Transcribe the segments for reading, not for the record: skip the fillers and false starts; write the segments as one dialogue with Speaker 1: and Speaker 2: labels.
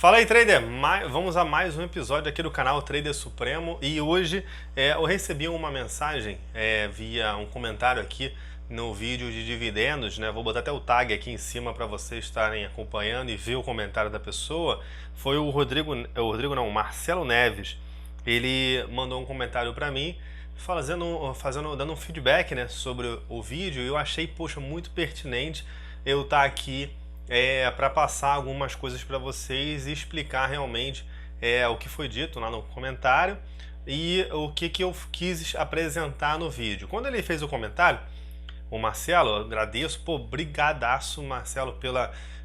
Speaker 1: Fala aí, trader! Vamos a mais um episódio aqui do canal Trader Supremo e hoje eu recebi uma mensagem via um comentário aqui no vídeo de dividendos, né? Vou botar até o tag aqui em cima para vocês estarem acompanhando e ver o comentário da pessoa. Foi o Marcelo Neves. Ele mandou um comentário para mim dando um feedback, né, sobre o vídeo e eu achei, poxa, muito pertinente eu estar aqui para passar algumas coisas para vocês e explicar realmente o que foi dito lá no comentário e o que eu quis apresentar no vídeo. Quando ele fez o comentário, o Marcelo, eu agradeço, pô, brigadaço, Marcelo,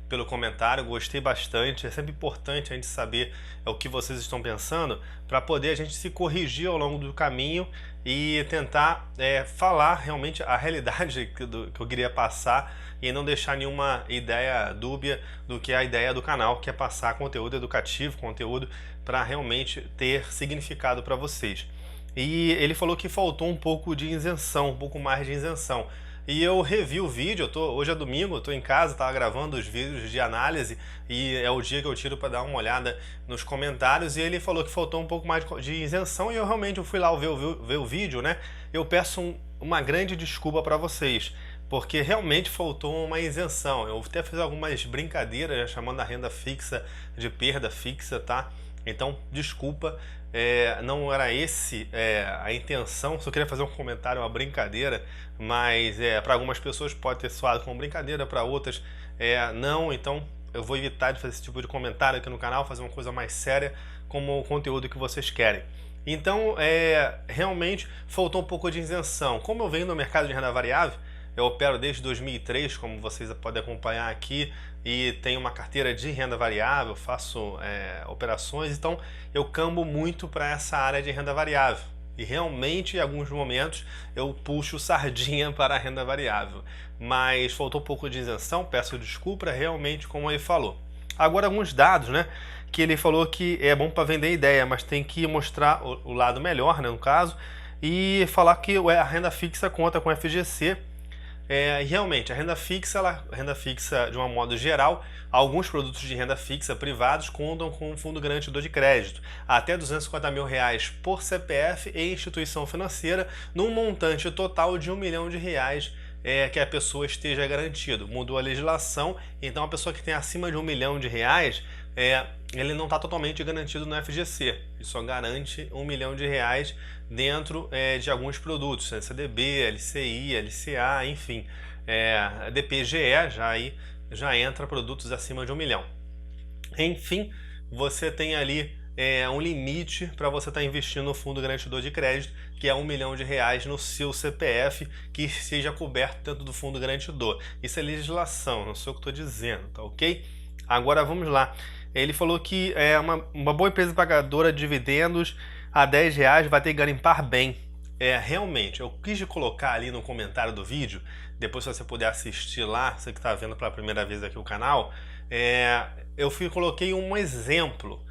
Speaker 1: pelo comentário, gostei bastante. É sempre importante a gente saber o que vocês estão pensando para poder a gente se corrigir ao longo do caminho e tentar falar realmente a realidade que eu queria passar e não deixar nenhuma ideia dúbia do que é a ideia do canal, que é passar conteúdo educativo, conteúdo para realmente ter significado para vocês. E ele falou que faltou um pouco de isenção, um pouco mais de isenção. E eu revi o vídeo, hoje é domingo, eu tô em casa, tava gravando os vídeos de análise e é o dia que eu tiro para dar uma olhada nos comentários e ele falou que faltou um pouco mais de isenção e eu realmente fui lá ver o vídeo, né? Eu peço uma grande desculpa para vocês, porque realmente faltou uma isenção. Eu até fiz algumas brincadeiras, né, chamando a renda fixa de perda fixa, tá? Então, desculpa, não era a intenção, só queria fazer um comentário, uma brincadeira, mas para algumas pessoas pode ter soado como brincadeira, para outras não, então eu vou evitar de fazer esse tipo de comentário aqui no canal, fazer uma coisa mais séria, como o conteúdo que vocês querem. Então, realmente faltou um pouco de isenção. Como eu venho no mercado de renda variável, eu opero desde 2003, como vocês podem acompanhar aqui, e tenho uma carteira de renda variável, faço operações, então eu cambo muito para essa área de renda variável. E realmente, em alguns momentos, eu puxo sardinha para a renda variável. Mas faltou um pouco de isenção, peço desculpa, realmente, como ele falou. Agora, alguns dados, né? Que ele falou que é bom para vender ideia, mas tem que mostrar o lado melhor, né, no caso, e falar que a renda fixa conta com FGC. Realmente, a renda fixa de um modo geral, alguns produtos de renda fixa privados contam com um fundo garantidor de crédito, até R$250 mil por CPF e instituição financeira, num montante total de R$1 milhão que a pessoa esteja garantido. Mudou a legislação, então a pessoa que tem acima de R$1 milhão, ele não está totalmente garantido no FGC, ele só garante R$1 milhão dentro de alguns produtos, né? CDB, LCI, LCA, enfim, DPGE, já entra produtos acima de R$1 milhão. Enfim, você tem ali um limite para você estar investindo no fundo garantidor de crédito, que é R$1 milhão no seu CPF, que seja coberto dentro do fundo garantidor. Isso é legislação, não sei o que estou dizendo, tá ok? Agora vamos lá. Ele falou que uma boa empresa pagadora de dividendos a R$10 vai ter que garimpar bem. Realmente, eu quis colocar ali no comentário do vídeo, depois se você puder assistir lá, você que está vendo pela primeira vez aqui o canal, coloquei um exemplo,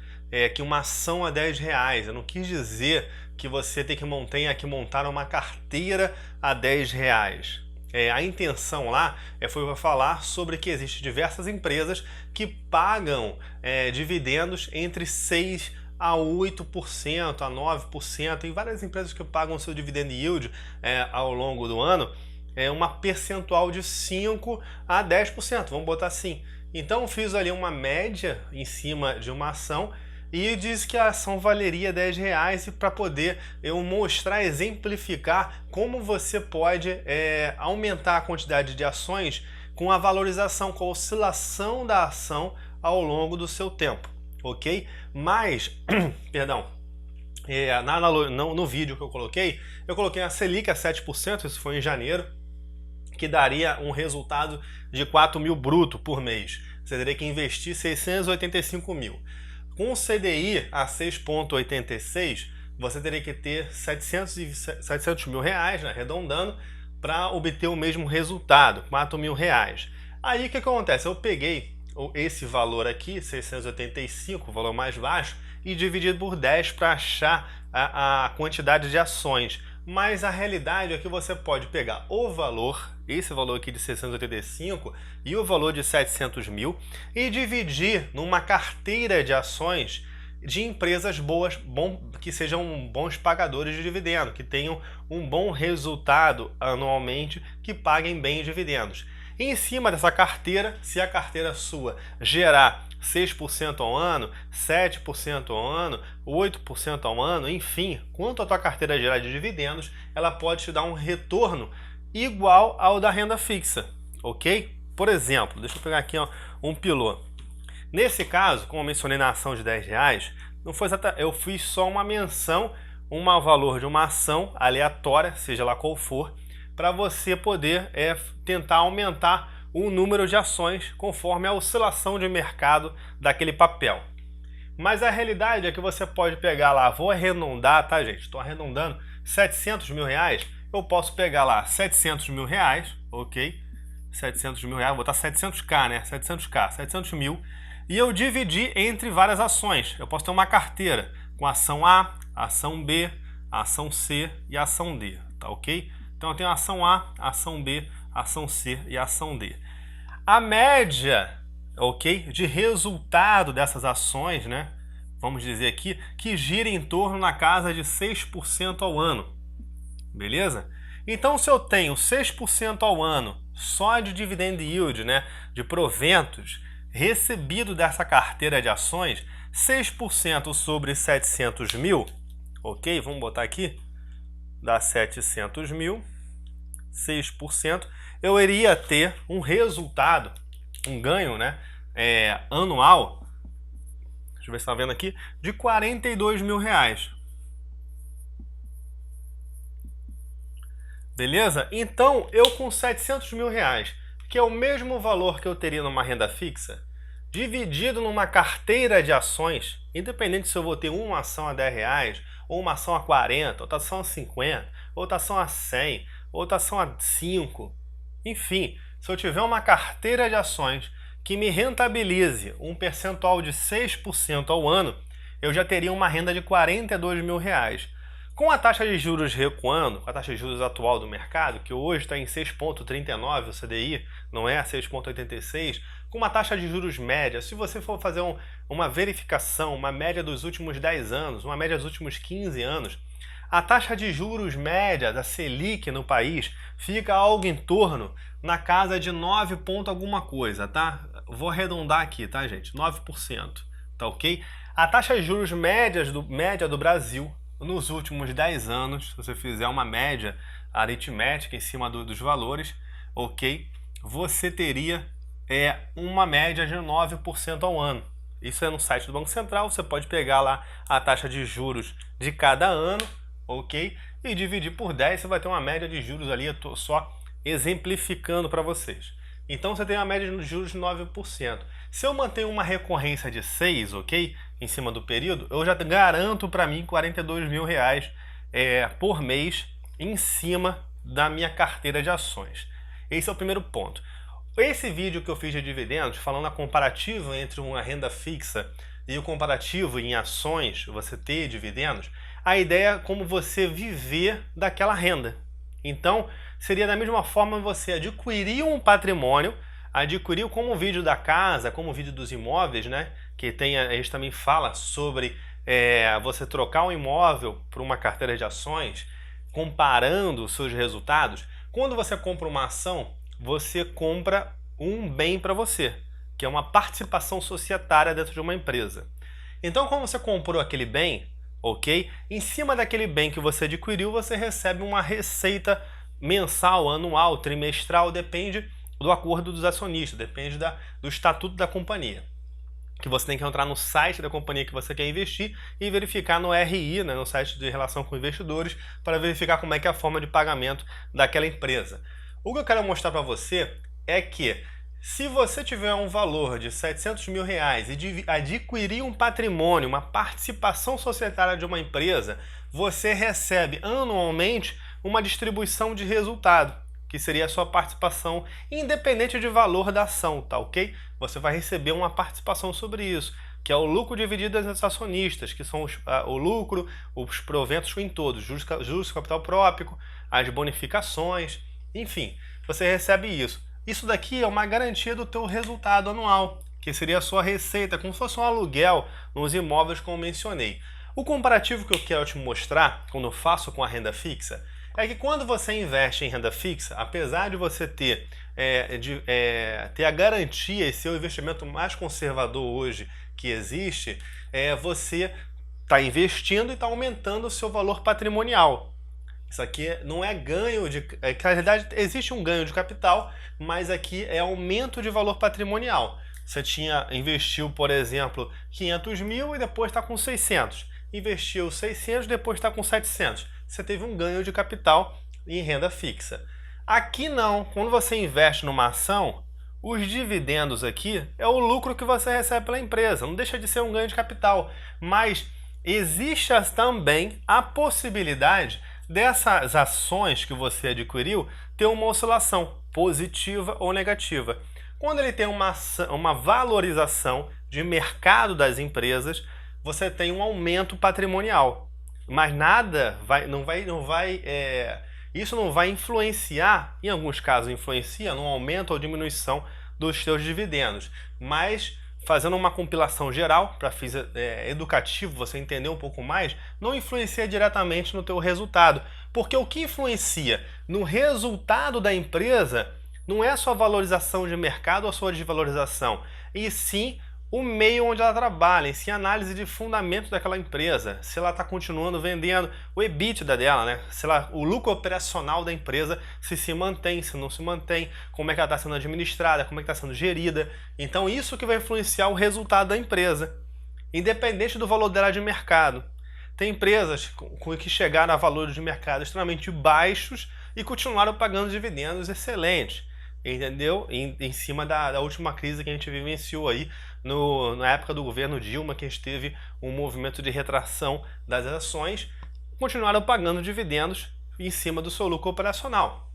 Speaker 1: que uma ação a R$10. Eu não quis dizer que você tem que montar uma carteira a R$10. A intenção lá foi falar sobre que existem diversas empresas que pagam dividendos entre 6% a 8%, a 9%. Tem várias empresas que pagam seu dividend yield ao longo do ano, uma percentual de 5% a 10%, vamos botar assim. Então fiz ali uma média em cima de uma ação e disse que a ação valeria R$10 para poder eu mostrar, exemplificar como você pode aumentar a quantidade de ações com a valorização, com a oscilação da ação ao longo do seu tempo, ok? Mas, perdão, no vídeo que eu coloquei a Selic a 7%, isso foi em janeiro, que daria um resultado de 4 mil bruto por mês. Você teria que investir 685 mil. Com o CDI a 6,86, você teria que ter 700 mil reais, né, arredondando, para obter o mesmo resultado, 4 mil reais. Aí o que acontece? Eu peguei esse valor aqui, 685, o valor mais baixo, e dividi por 10 para achar a quantidade de ações. mas a realidade é que você pode pegar o valor, esse valor aqui de 685 e o valor de 700 mil e dividir numa carteira de ações de empresas boas, que sejam bons pagadores de dividendo, que tenham um bom resultado anualmente, que paguem bem os dividendos. E em cima dessa carteira, se a carteira sua gerar 6% ao ano, 7% ao ano, 8% ao ano, enfim, quanto a tua carteira gerar de dividendos, ela pode te dar um retorno igual ao da renda fixa, ok? Por exemplo, deixa eu pegar aqui um pilô. Nesse caso, como eu mencionei na ação de R$10, não foi eu fiz só uma menção, um valor de uma ação aleatória, seja lá qual for, para você poder tentar aumentar o número de ações conforme a oscilação de mercado daquele papel. Mas a realidade é que você pode pegar lá, vou arredondar, tá gente? Estou arredondando 700 mil reais, eu posso pegar lá 700 mil reais, ok? 700 mil reais, vou botar 700k, né? 700k, 700 mil. E eu dividi entre várias ações. Eu posso ter uma carteira com ação A, ação B, ação C e ação D, tá ok? Então eu tenho ação A, ação B, ação C e ação D. A média, ok, de resultado dessas ações, né? Vamos dizer aqui, que gira em torno na casa de 6% ao ano, beleza? Então se eu tenho 6% ao ano só de dividend yield, né? De proventos, recebido dessa carteira de ações, 6% sobre 700 mil, ok? Vamos botar aqui, dá 700 mil, 6%, eu iria ter um resultado, um ganho, né, anual, deixa eu ver se está vendo aqui, de 42 mil reais. Beleza? Então, eu com 700 mil reais, que é o mesmo valor que eu teria numa renda fixa, dividido numa carteira de ações, independente se eu vou ter uma ação a R$10, ou uma ação a 40, outra ação a 50, outra ação a 100, outra ação a 5, enfim, se eu tiver uma carteira de ações que me rentabilize um percentual de 6% ao ano, eu já teria uma renda de 42 mil reais. Com a taxa de juros recuando, com a taxa de juros atual do mercado, que hoje está em 6,39 o CDI, não é 6,86, com uma taxa de juros média, se você for fazer uma verificação, uma média dos últimos 10 anos, uma média dos últimos 15 anos, a taxa de juros média da Selic no país fica algo em torno na casa de 9 ponto alguma coisa, tá? Vou arredondar aqui, tá, gente? 9%, tá ok? A taxa de juros média do Brasil nos últimos 10 anos, se você fizer uma média aritmética em cima dos valores, ok? Você teria uma média de 9% ao ano. Isso é no site do Banco Central, você pode pegar lá a taxa de juros de cada ano, ok? E dividir por 10, você vai ter uma média de juros ali, eu tô só exemplificando para vocês. Então você tem uma média de juros de 9%. Se eu mantenho uma recorrência de 6, ok? Em cima do período, eu já garanto para mim 42 mil reais por mês em cima da minha carteira de ações. Esse é o primeiro ponto. Esse vídeo que eu fiz de dividendos, falando a comparativa entre uma renda fixa e o comparativo em ações, você ter dividendos, a ideia é como você viver daquela renda. Então, seria da mesma forma você adquirir um patrimônio, adquirir como o vídeo da casa, como o vídeo dos imóveis, né? Que a gente também fala sobre você trocar um imóvel por uma carteira de ações, comparando os seus resultados. Quando você compra uma ação, você compra um bem para você, que é uma participação societária dentro de uma empresa. Então, quando você comprou aquele bem, ok? Em cima daquele bem que você adquiriu, você recebe uma receita mensal, anual, trimestral, depende do acordo dos acionistas, depende do estatuto da companhia. Que você tem que entrar no site da companhia que você quer investir e verificar no RI, né, no site de relação com investidores, para verificar como é que é a forma de pagamento daquela empresa. O que eu quero mostrar para você é que se você tiver um valor de 700 mil reais e adquirir um patrimônio, uma participação societária de uma empresa, você recebe anualmente uma distribuição de resultado, que seria a sua participação independente de valor da ação, tá ok? Você vai receber uma participação sobre isso, que é o lucro dividido entre os acionistas, que são o lucro, os proventos em todos, juros capital próprio, as bonificações, enfim, você recebe isso. Isso daqui é uma garantia do teu resultado anual, que seria a sua receita, como se fosse um aluguel nos imóveis, como mencionei. O comparativo que eu quero te mostrar, quando eu faço com a renda fixa, é que quando você investe em renda fixa, apesar de você ter a garantia e ser o investimento mais conservador hoje que existe, você está investindo e está aumentando o seu valor patrimonial. Isso aqui não é ganho de... na realidade, existe um ganho de capital, mas aqui é aumento de valor patrimonial. Você investiu, por exemplo, 500 mil e depois está com 600. Investiu 600 depois está com 700. Você teve um ganho de capital em renda fixa. Aqui não. Quando você investe numa ação, os dividendos aqui é o lucro que você recebe pela empresa. Não deixa de ser um ganho de capital. Mas existe também a possibilidade dessas ações que você adquiriu ter uma oscilação positiva ou negativa. Quando ele tem uma valorização de mercado das empresas, você tem um aumento patrimonial. Mas nada isso não vai influenciar, em alguns casos influencia no aumento ou diminuição dos seus dividendos. Mas fazendo uma compilação geral, para fins educativo, você entender um pouco mais, não influencia diretamente no teu resultado. Porque o que influencia no resultado da empresa não é a sua valorização de mercado ou a sua desvalorização, e sim o meio onde ela trabalha, em si a análise de fundamento daquela empresa, se ela está continuando vendendo, o EBITDA dela, né? Se o lucro operacional da empresa se mantém, se não se mantém, como é que ela está sendo administrada, como é que está sendo gerida. Então isso que vai influenciar o resultado da empresa, independente do valor dela de mercado. Tem empresas que chegaram a valores de mercado extremamente baixos e continuaram pagando dividendos excelentes, entendeu? Em cima da última crise que a gente vivenciou aí na época do governo Dilma, que a gente teve um movimento de retração das ações, continuaram pagando dividendos em cima do seu lucro operacional.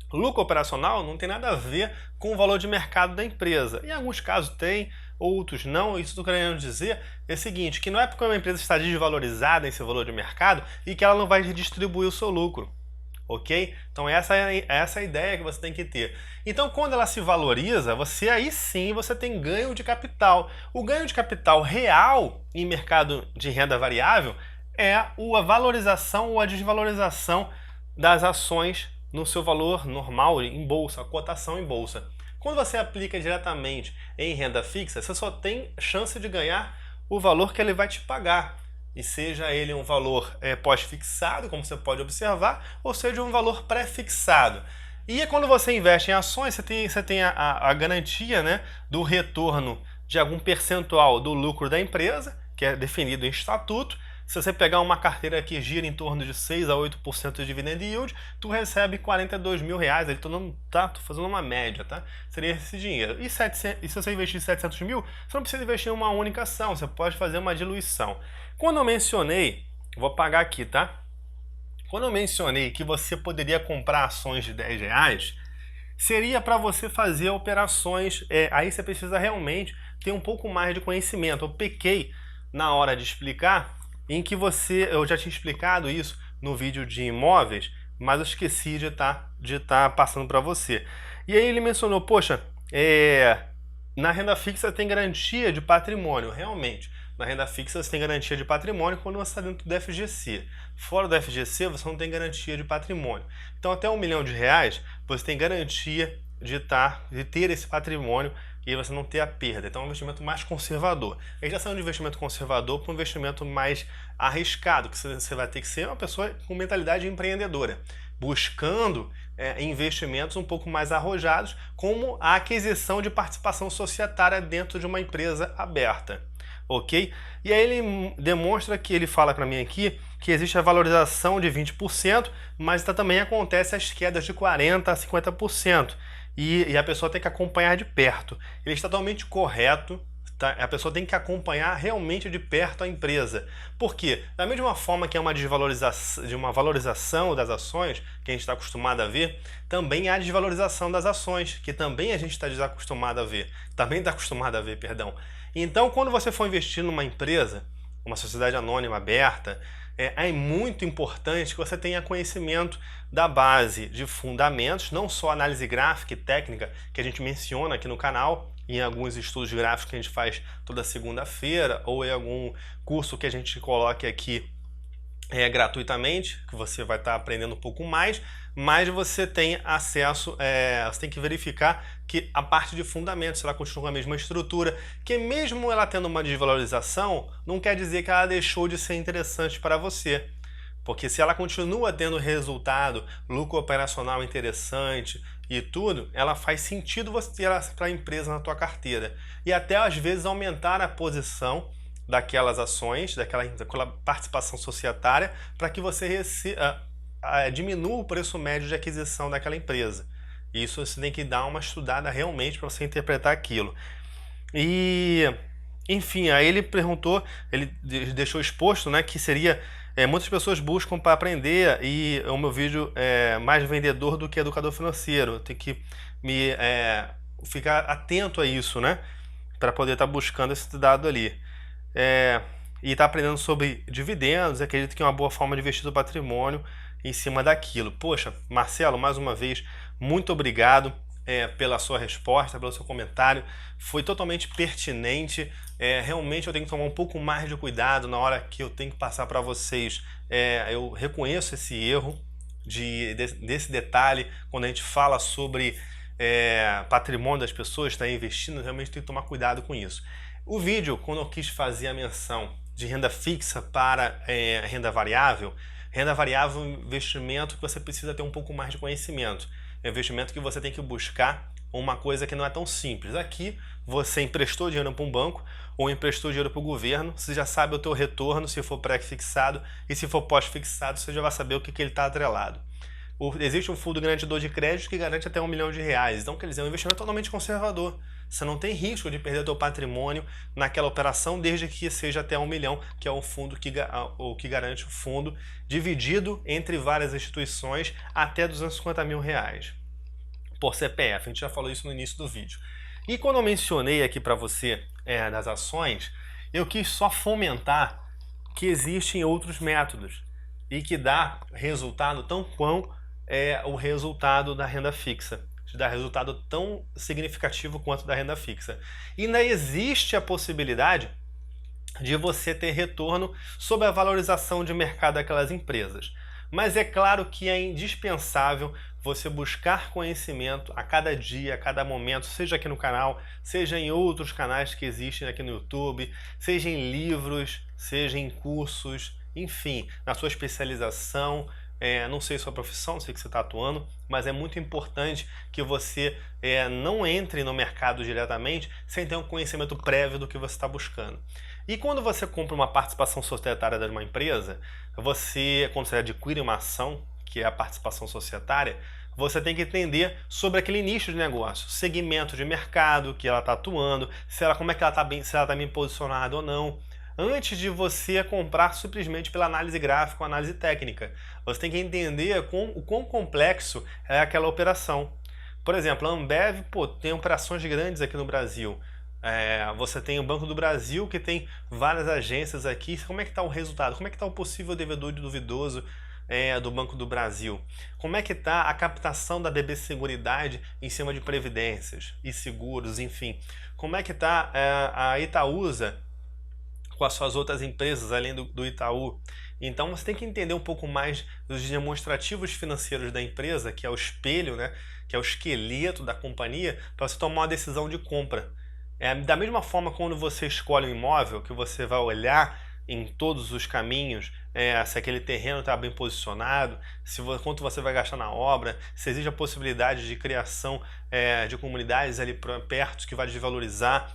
Speaker 1: O lucro operacional não tem nada a ver com o valor de mercado da empresa. Em alguns casos tem, outros não. Isso que eu estou querendo dizer é o seguinte, que não é porque uma empresa está desvalorizada em seu valor de mercado e que ela não vai redistribuir o seu lucro. Ok? Então essa é a ideia que você tem que ter. Então quando ela se valoriza, aí sim você tem ganho de capital. O ganho de capital real em mercado de renda variável é a valorização ou a desvalorização das ações no seu valor normal em bolsa, a cotação em bolsa. Quando você aplica diretamente em renda fixa, você só tem chance de ganhar o valor que ele vai te pagar. E seja ele um valor pós-fixado, como você pode observar, ou seja um valor pré-fixado. E quando você investe em ações, você tem a garantia, né, do retorno de algum percentual do lucro da empresa, que é definido em estatuto. Se você pegar uma carteira que gira em torno de 6 a 8% de dividend yield, tu recebe 42 mil reais. Tô fazendo uma média, tá? Seria esse dinheiro. E se você investir 700 mil, você não precisa investir em uma única ação, você pode fazer uma diluição. Quando eu mencionei, vou apagar aqui, tá? Quando eu mencionei que você poderia comprar ações de 10 reais, seria para você fazer operações, aí você precisa realmente ter um pouco mais de conhecimento. Eu pequei na hora de explicar, eu já tinha explicado isso no vídeo de imóveis, mas eu esqueci de estar passando para você. E aí ele mencionou, poxa, na renda fixa tem garantia de patrimônio, realmente. Na renda fixa você tem garantia de patrimônio quando você está dentro do FGC. Fora do FGC você não tem garantia de patrimônio. Então até R$1 milhão você tem garantia de ter esse patrimônio e você não ter a perda. Então é um investimento mais conservador. A gente já saiu de um investimento conservador para um investimento mais arriscado, que você vai ter que ser uma pessoa com mentalidade empreendedora, buscando investimentos um pouco mais arrojados, como a aquisição de participação societária dentro de uma empresa aberta. Ok? E aí ele demonstra que, ele fala para mim aqui, que existe a valorização de 20%, mas também acontece as quedas de 40% a 50%. E a pessoa tem que acompanhar de perto. Ele está totalmente correto, tá? A pessoa tem que acompanhar realmente de perto a empresa. Por quê? Da mesma forma que é uma valorização das ações, que a gente está acostumado a ver, também há desvalorização das ações, que também a gente está desacostumado a ver. Também está acostumado a ver, perdão. Então, quando você for investir numa empresa, uma sociedade anônima aberta, é muito importante que você tenha conhecimento da base de fundamentos, não só análise gráfica e técnica, que a gente menciona aqui no canal, em alguns estudos gráficos que a gente faz toda segunda-feira, ou em algum curso que a gente coloque aqui gratuitamente, que você vai estar aprendendo um pouco mais, mas você tem acesso, você tem que verificar que a parte de fundamentos ela continua com a mesma estrutura, que mesmo ela tendo uma desvalorização, não quer dizer que ela deixou de ser interessante para você. Porque se ela continua tendo resultado, lucro operacional interessante e tudo, ela faz sentido você ter ela para a empresa na tua carteira. E até às vezes aumentar a posição daquelas ações, daquela participação societária, para que você diminua o preço médio de aquisição daquela empresa. Isso você tem que dar uma estudada realmente para você interpretar aquilo. E, enfim, aí ele perguntou, ele deixou exposto, né, que seria, muitas pessoas buscam para aprender e o meu vídeo é mais vendedor do que educador financeiro. Eu tenho que ficar atento a isso, né, para poder estar buscando esse dado ali. E está aprendendo sobre dividendos, acredito que é uma boa forma de investir o patrimônio em cima daquilo. Poxa, Marcelo, mais uma vez, muito obrigado pela sua resposta, pelo seu comentário, foi totalmente pertinente. Realmente eu tenho que tomar um pouco mais de cuidado na hora que eu tenho que passar para vocês. Eu reconheço esse erro desse detalhe, quando a gente fala sobre patrimônio das pessoas, está investindo, realmente tem que tomar cuidado com isso. O vídeo, quando eu quis fazer a menção de renda fixa para renda variável é um investimento que você precisa ter um pouco mais de conhecimento. É um investimento que você tem que buscar uma coisa que não é tão simples. Aqui, você emprestou dinheiro para um banco ou emprestou dinheiro para o governo, você já sabe o teu retorno, se for pré-fixado, e se for pós-fixado, você já vai saber o que ele está atrelado. Existe um fundo garantidor de crédito que garante até R$1 milhão. Então, quer dizer, é um investimento totalmente conservador. Você não tem risco de perder teu patrimônio naquela operação, desde que seja até R$1 milhão, que é o fundo que garante o fundo, dividido entre várias instituições até R$250 mil por CPF. A gente já falou isso no início do vídeo. E quando eu mencionei aqui para você das ações, eu quis só fomentar que existem outros métodos e que dá resultado tão quão o resultado da renda fixa. Dá resultado tão significativo quanto da renda fixa. E ainda existe a possibilidade de você ter retorno sobre a valorização de mercado daquelas empresas. Mas é claro que é indispensável você buscar conhecimento a cada dia, a cada momento, seja aqui no canal, seja em outros canais que existem aqui no YouTube, seja em livros, seja em cursos, enfim, na sua especialização. Não sei sua profissão, não sei que você está atuando, mas é muito importante que você não entre no mercado diretamente sem ter um conhecimento prévio do que você está buscando. E quando você compra uma participação societária de uma empresa, quando você adquire uma ação, que é a participação societária, você tem que entender sobre aquele nicho de negócio, segmento de mercado que ela está atuando, como é que ela está se ela está bem posicionada ou não, antes de você comprar simplesmente pela análise gráfica ou análise técnica. Você tem que entender o quão complexo é aquela operação. Por exemplo, a Ambev tem operações grandes aqui no Brasil. Você tem o Banco do Brasil, que tem várias agências aqui. Como é que está o resultado? Como é que está o possível devedor duvidoso do Banco do Brasil? Como é que está a captação da BB Seguridade em cima de previdências e seguros, enfim? Como é que está a Itaúsa com as suas outras empresas, além do Itaú? Então você tem que entender um pouco mais dos demonstrativos financeiros da empresa, que é o espelho, né, que é o esqueleto da companhia, para você tomar uma decisão de compra. Da mesma forma, quando você escolhe um imóvel, que você vai olhar em todos os caminhos se aquele terreno está bem posicionado, quanto você vai gastar na obra, se existe a possibilidade de criação de comunidades ali perto que vai desvalorizar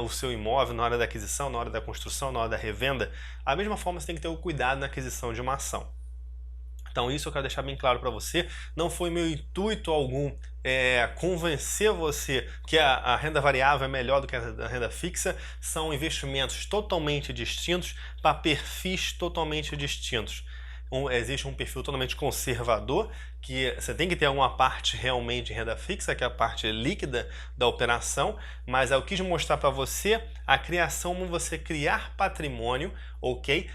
Speaker 1: o seu imóvel na hora da aquisição, na hora da construção, na hora da revenda. Da mesma forma, você tem que ter o cuidado na aquisição de uma ação. Então isso eu quero deixar bem claro para você. Não foi meu intuito algum convencer você que a renda variável é melhor do que a renda fixa. São investimentos totalmente distintos para perfis totalmente distintos. existe um perfil totalmente conservador, que você tem que ter uma parte realmente de renda fixa, que é a parte líquida da operação, mas eu quis mostrar para você a criação, como você criar patrimônio, ok?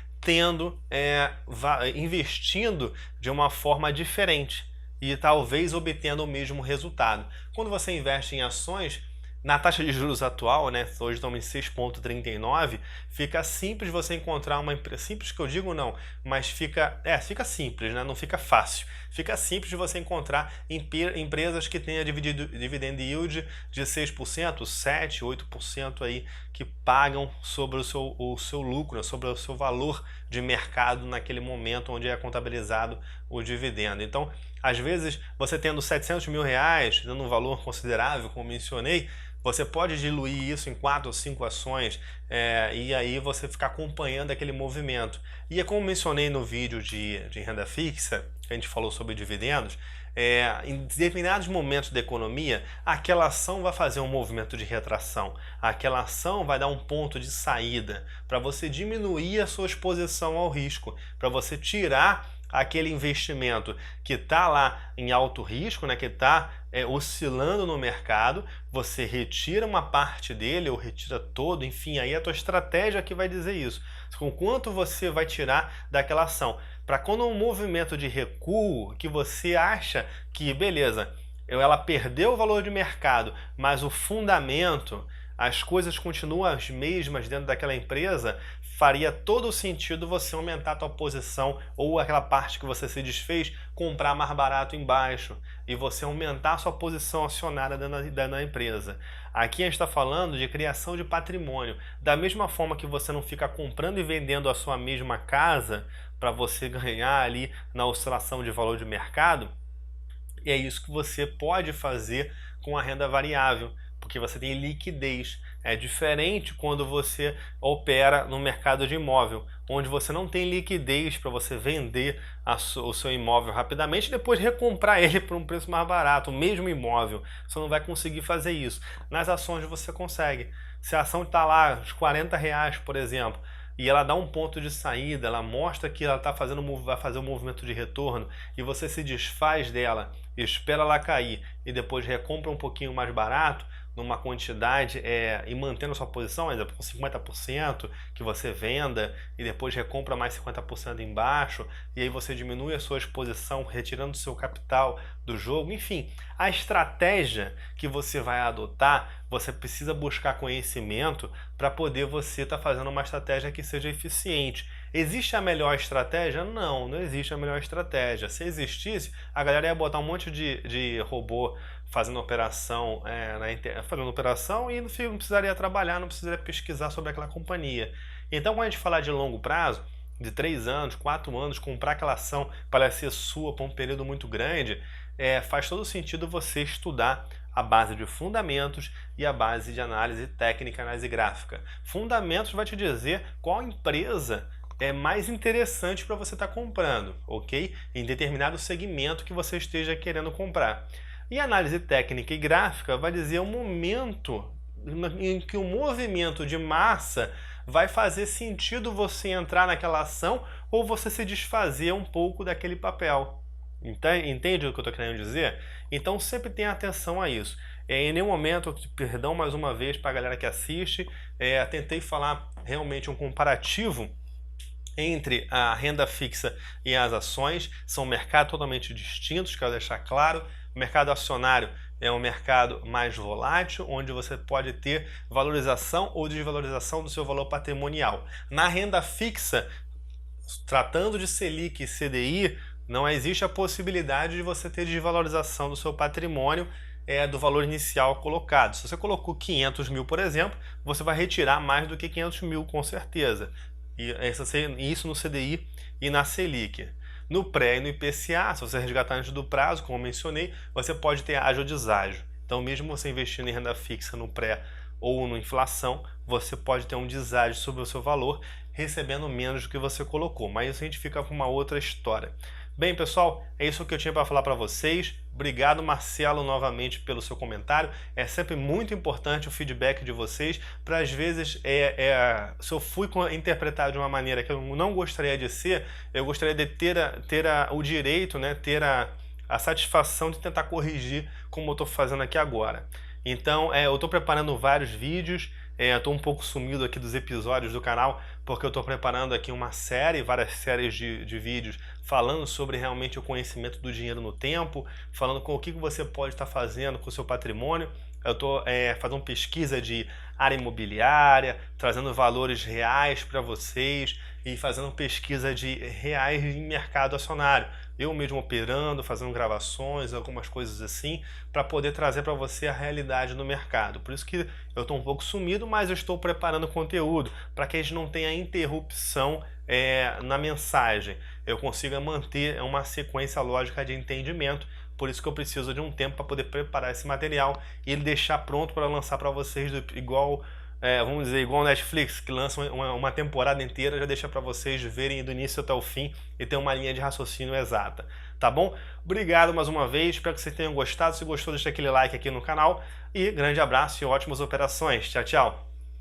Speaker 1: Investindo de uma forma diferente e talvez obtendo o mesmo resultado. Quando você investe em ações, na taxa de juros atual, né, hoje estamos em 6,39, fica simples você encontrar uma empresa, simples que eu digo não, mas fica simples, né, não fica fácil. Fica simples de você encontrar empresas que tenham dividend yield de 6%, 7%, 8% aí, que pagam sobre o seu lucro, sobre o seu valor de mercado naquele momento onde é contabilizado o dividendo. Então, às vezes, você tendo 700 mil reais, dando um valor considerável, como mencionei, você pode diluir isso em 4 ou 5 ações e aí você ficar acompanhando aquele movimento. E é como mencionei no vídeo de renda fixa, que a gente falou sobre dividendos, em determinados momentos da economia, aquela ação vai fazer um movimento de retração, aquela ação vai dar um ponto de saída para você diminuir a sua exposição ao risco, para você tirar aquele investimento que está lá em alto risco, né, que está oscilando no mercado, você retira uma parte dele ou retira todo, enfim, aí a tua estratégia que vai dizer isso. Com quanto você vai tirar daquela ação. Para quando um movimento de recuo que você acha que, beleza, ela perdeu o valor de mercado, mas o fundamento, as coisas continuam as mesmas dentro daquela empresa, faria todo o sentido você aumentar a tua posição ou aquela parte que você se desfez, comprar mais barato embaixo e você aumentar a sua posição acionária da empresa. Aqui a gente está falando de criação de patrimônio. Da mesma forma que você não fica comprando e vendendo a sua mesma casa para você ganhar ali na oscilação de valor de mercado, é isso que você pode fazer com a renda variável, porque você tem liquidez. É diferente quando você opera no mercado de imóvel, onde você não tem liquidez para você vender o seu imóvel rapidamente e depois recomprar ele por um preço mais barato, o mesmo imóvel. Você não vai conseguir fazer isso. Nas ações você consegue. Se a ação está lá, uns 40 reais, por exemplo, e ela dá um ponto de saída, ela mostra que ela vai fazer um movimento de retorno e você se desfaz dela, espera ela cair e depois recompra um pouquinho mais barato, numa quantidade e mantendo a sua posição, por exemplo, com 50%, que você venda e depois recompra mais 50% embaixo, e aí você diminui a sua exposição, retirando o seu capital do jogo. Enfim, a estratégia que você vai adotar, você precisa buscar conhecimento para poder você estar fazendo uma estratégia que seja eficiente. Existe a melhor estratégia? Não, não existe a melhor estratégia. Se existisse, a galera ia botar um monte de robô fazendo operação fazendo operação e não precisaria trabalhar, não precisaria pesquisar sobre aquela companhia. Então, quando a gente falar de longo prazo, de 3 anos, 4 anos, comprar aquela ação para ser sua por um período muito grande, faz todo sentido você estudar a base de fundamentos e a base de análise técnica, análise gráfica. Fundamentos vai te dizer qual empresa é mais interessante para você estar comprando, ok? Em determinado segmento que você esteja querendo comprar. E análise técnica e gráfica vai dizer o momento em que o movimento de massa vai fazer sentido você entrar naquela ação ou você se desfazer um pouco daquele papel. Entende o que eu estou querendo dizer? Então sempre tenha atenção a isso. Em nenhum momento, perdão mais uma vez para a galera que assiste, tentei falar realmente um comparativo entre a renda fixa e as ações. São mercados totalmente distintos, quero deixar claro. O mercado acionário é um mercado mais volátil, onde você pode ter valorização ou desvalorização do seu valor patrimonial. Na renda fixa, tratando de Selic e CDI, não existe a possibilidade de você ter desvalorização do seu patrimônio do valor inicial colocado. Se você colocou 500 mil, por exemplo, você vai retirar mais do que 500 mil, com certeza. E isso no CDI e na Selic. No pré e no IPCA, se você resgatar antes do prazo, como eu mencionei, você pode ter ágio ou deságio. Então, mesmo você investindo em renda fixa no pré ou no inflação, você pode ter um deságio sobre o seu valor, recebendo menos do que você colocou. Mas isso a gente fica com uma outra história. Bem, pessoal, é isso que eu tinha para falar para vocês. Obrigado, Marcelo, novamente pelo seu comentário. É sempre muito importante o feedback de vocês, para às vezes, se eu fui interpretar de uma maneira que eu não gostaria de ser, eu gostaria de ter o direito, né, ter a satisfação de tentar corrigir como eu estou fazendo aqui agora. Então, eu estou preparando vários vídeos, estou um pouco sumido aqui dos episódios do canal, porque eu estou preparando aqui várias séries de vídeos falando sobre realmente o conhecimento do dinheiro no tempo, falando com o que você pode estar fazendo com o seu patrimônio. Eu estou fazendo pesquisa de área imobiliária, trazendo valores reais para vocês e fazendo pesquisa de reais em mercado acionário. Eu mesmo operando, fazendo gravações, algumas coisas assim, para poder trazer para você a realidade do mercado. Por isso que eu estou um pouco sumido, mas eu estou preparando conteúdo para que a gente não tenha interrupção na mensagem. Eu consiga manter uma sequência lógica de entendimento. Por isso que eu preciso de um tempo para poder preparar esse material e ele deixar pronto para lançar para vocês, igual, vamos dizer, igual Netflix, que lança uma temporada inteira, já deixa para vocês verem do início até o fim e ter uma linha de raciocínio exata, tá bom? Obrigado mais uma vez, espero que vocês tenham gostado. Se gostou, deixa aquele like aqui no canal e grande abraço e ótimas operações. Tchau, tchau!